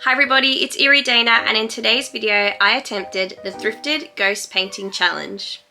Hi everybody, it's Eerie Dana, and in today's video I attempted the thrifted ghost painting challenge.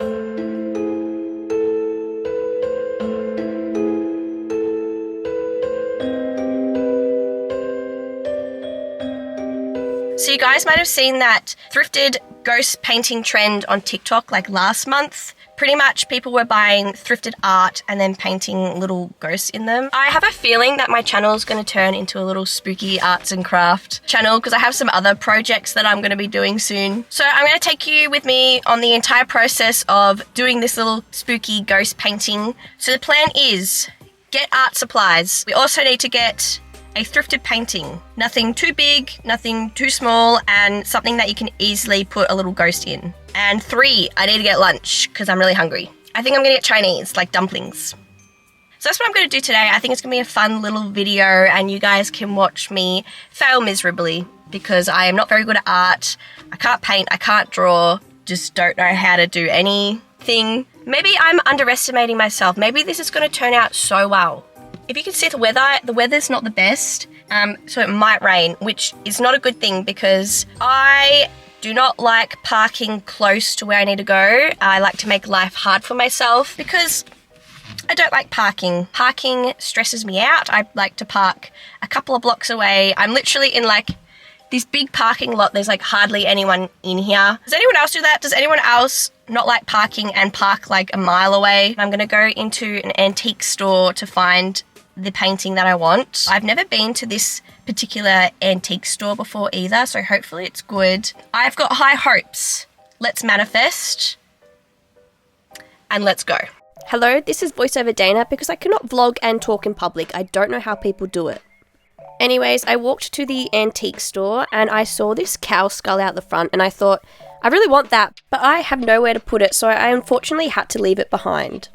So you guys might have seen that thrifted ghost painting trend on TikTok like last month. Pretty much people were buying thrifted art and then painting little ghosts in them. I have a feeling that my channel is going to turn into a little spooky arts and craft channel because I have some other projects that I'm going to be doing soon. So I'm going to take you with me on the entire process of doing this little spooky ghost painting. So the plan is get art supplies. We also need to get a thrifted painting. Nothing too big, nothing too small, and something that you can easily put a little ghost in. And 3, I need to get lunch because I'm really hungry. I think I'm gonna get Chinese, like dumplings. So that's what I'm gonna do today. I think it's gonna be a fun little video and you guys can watch me fail miserably because I am not very good at art. I can't paint, I can't draw, just don't know how to do anything. Maybe I'm underestimating myself. Maybe this is gonna turn out so well. If you can see the weather's not the best, so it might rain, which is not a good thing because I do not like parking close to where I need to go. I like to make life hard for myself because I don't like parking. Parking stresses me out. I like to park a couple of blocks away. I'm literally in like this big parking lot. There's like hardly anyone in here. Does anyone else do that? Does anyone else not like parking and park like a mile away? I'm gonna go into an antique store to find the painting that I want. I've never been to this particular antique store before either, so hopefully it's good. I've got high hopes. Let's manifest and let's go. Hello, this is voiceover Dana because I cannot vlog and talk in public. I don't know how people do it. Anyways, I walked to the antique store and I saw this cow skull out the front and I thought, I really want that, but I have nowhere to put it, so I unfortunately had to leave it behind.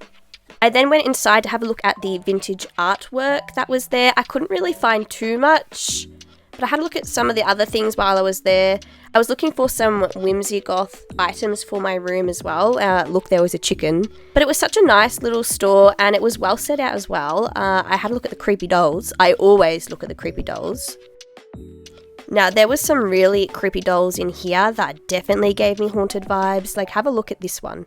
I then went inside to have a look at the vintage artwork that was there. I couldn't really find too much, but I had a look at some of the other things while I was there. I was looking for some whimsy goth items for my room as well. Look, there was a chicken. But it was such a nice little store and it was well set out as well. I had a look at the creepy dolls. I always look at the creepy dolls. Now, there was some really creepy dolls in here that definitely gave me haunted vibes. Like, have a look at this one.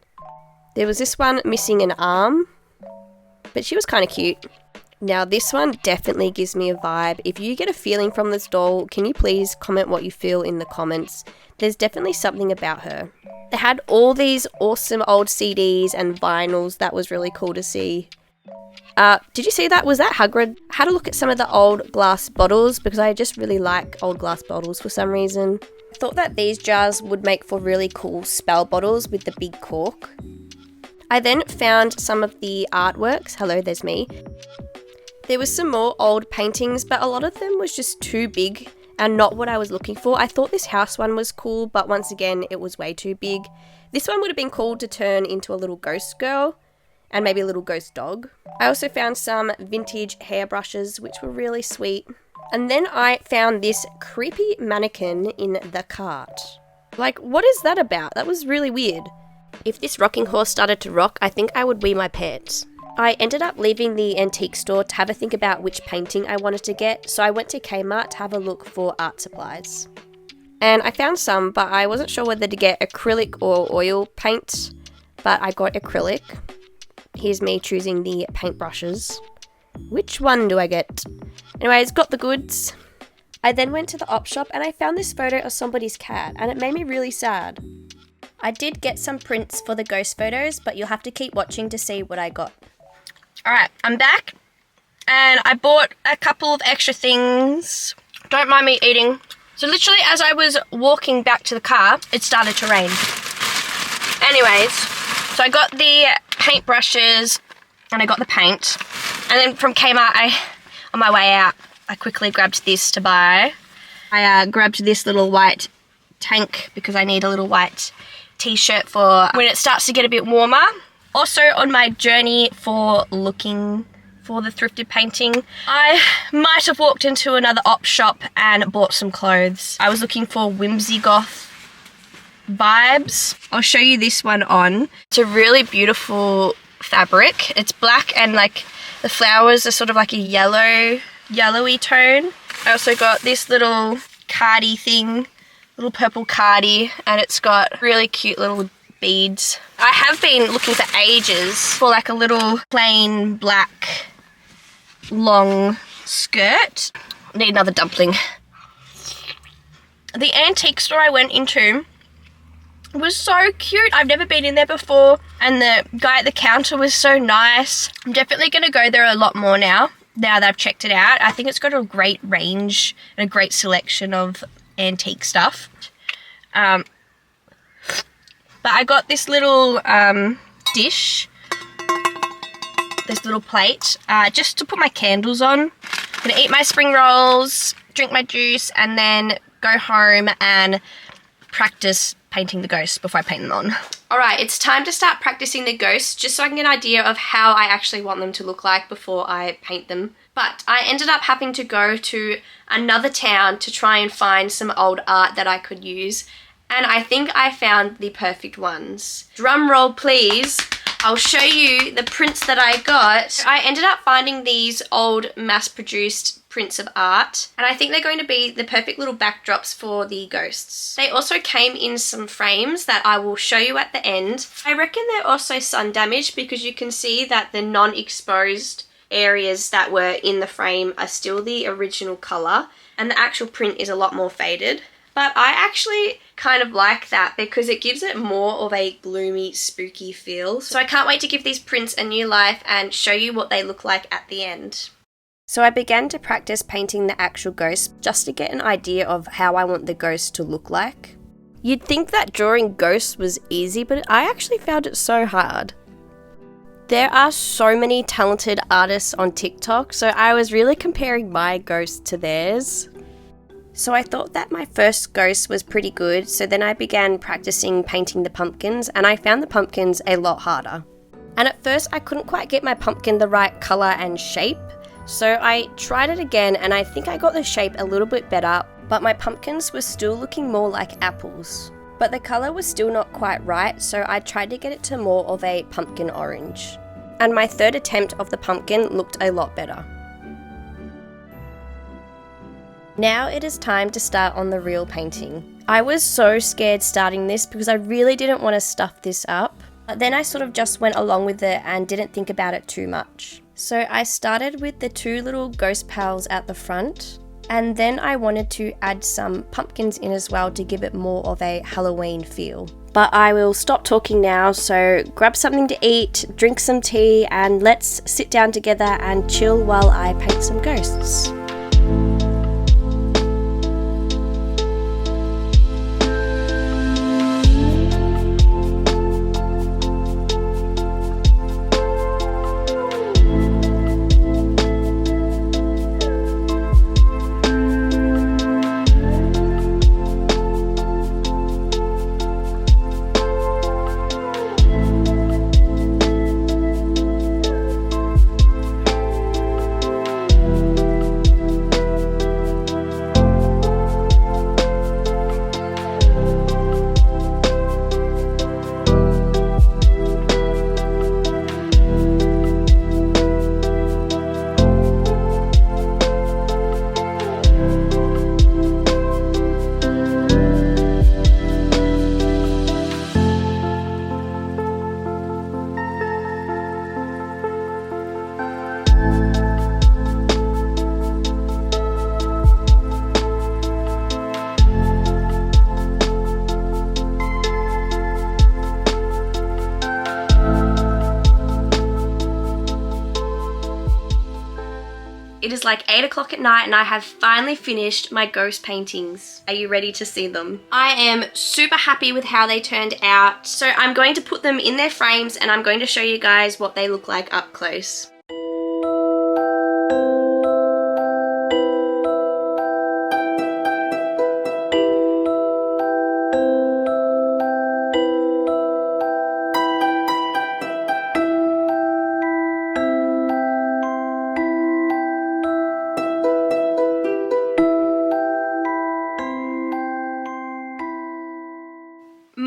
There was this one missing an arm, but she was kind of cute. Now this one definitely gives me a vibe. If you get a feeling from this doll, can you please comment what you feel in the comments? There's definitely something about her. They had all these awesome old CDs and vinyls. That was really cool to see. Did you see that? Was that Hagrid? I had a look at some of the old glass bottles because I just really like old glass bottles for some reason. I thought that these jars would make for really cool spell bottles with the big cork. I then found some of the artworks. Hello, there's me. There was some more old paintings, but a lot of them was just too big and not what I was looking for. I thought this house one was cool, but once again, it was way too big. This one would have been cool to turn into a little ghost girl and maybe a little ghost dog. I also found some vintage hairbrushes, which were really sweet. And then I found this creepy mannequin in the cart. Like, what is that about? That was really weird. If this rocking horse started to rock, I think I would wee my pants. I ended up leaving the antique store to have a think about which painting I wanted to get, so I went to Kmart to have a look for art supplies. And I found some, but I wasn't sure whether to get acrylic or oil paint, but I got acrylic. Here's me choosing the paintbrushes. Which one do I get? Anyways, got the goods. I then went to the op shop and I found this photo of somebody's cat, and it made me really sad. I did get some prints for the ghost photos, but you'll have to keep watching to see what I got. Alright, I'm back, and I bought a couple of extra things. Don't mind me eating. So literally as I was walking back to the car, it started to rain. Anyways, so I got the paintbrushes, and I got the paint. And then from Kmart, on my way out, I quickly grabbed this to buy. I grabbed this little white tank because I need a little white t-shirt for when it starts to get a bit warmer. Also on my journey for looking for the thrifted painting, I might have walked into another op shop and bought some clothes. I was looking for whimsy goth vibes. I'll show you this one on. It's a really beautiful fabric. It's black and like the flowers are sort of like a yellowy tone. I also got this little cardi thing, little purple cardi, and it's got really cute little beads. I have been looking for ages for like a little plain black long skirt. Need another dumpling. The antique store I went into was so cute. I've never been in there before, and the guy at the counter was so nice. I'm definitely going to go there a lot more now that I've checked it out. I think it's got a great range and a great selection of antique stuff. But I got this little dish, this little plate, just to put my candles on. I'm going to eat my spring rolls, drink my juice, and then go home and practice painting the ghosts before I paint them on. Alright, it's time to start practicing the ghosts just so I can get an idea of how I actually want them to look like before I paint them. But I ended up having to go to another town to try and find some old art that I could use, and I think I found the perfect ones. Drum roll please. I'll show you the prints that I got. I ended up finding these old mass-produced prints of art, and I think they're going to be the perfect little backdrops for the ghosts. They also came in some frames that I will show you at the end. I reckon they're also sun damaged because you can see that the non-exposed areas that were in the frame are still the original colour, and the actual print is a lot more faded. But I actually kind of like that because it gives it more of a gloomy, spooky feel. So I can't wait to give these prints a new life and show you what they look like at the end. So I began to practice painting the actual ghost just to get an idea of how I want the ghost to look like. You'd think that drawing ghosts was easy, but I actually found it so hard. There are so many talented artists on TikTok, so I was really comparing my ghost to theirs. So I thought that my first ghost was pretty good, so then I began practicing painting the pumpkins, and I found the pumpkins a lot harder. And at first I couldn't quite get my pumpkin the right colour and shape, so I tried it again and I think I got the shape a little bit better, but my pumpkins were still looking more like apples. But the colour was still not quite right, so I tried to get it to more of a pumpkin orange. And my third attempt of the pumpkin looked a lot better. Now it is time to start on the real painting. I was so scared starting this because I really didn't want to stuff this up. But then I sort of just went along with it and didn't think about it too much. So I started with the two little ghost pals at the front, and then I wanted to add some pumpkins in as well to give it more of a Halloween feel. But I will stop talking now, so grab something to eat, drink some tea, and let's sit down together and chill while I paint some ghosts. It is like 8 o'clock at night and I have finally finished my ghost paintings. Are you ready to see them? I am super happy with how they turned out. So I'm going to put them in their frames and I'm going to show you guys what they look like up close.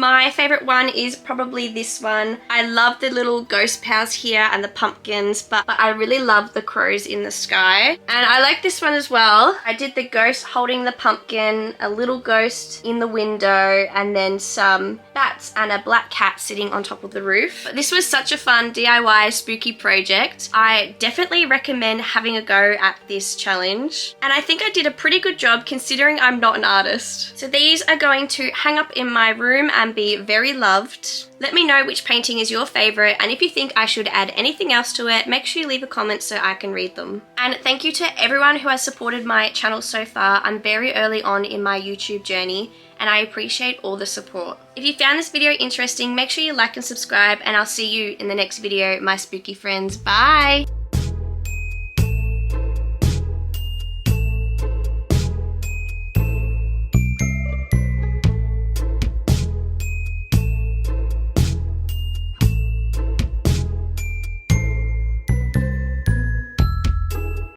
My favorite one is probably this one. I love the little ghost pals here and the pumpkins, but I really love the crows in the sky. And I like this one as well. I did the ghost holding the pumpkin, a little ghost in the window, and then some bats and a black cat sitting on top of the roof. This was such a fun DIY spooky project. I definitely recommend having a go at this challenge. And I think I did a pretty good job considering I'm not an artist. So these are going to hang up in my room and be very loved. Let me know which painting is your favorite, and if you think I should add anything else to it, make sure you leave a comment so I can read them. And thank you to everyone who has supported my channel so far. I'm very early on in my YouTube journey, and I appreciate all the support. If you found this video interesting, make sure you like and subscribe, and I'll see you in the next video, my spooky friends. Bye!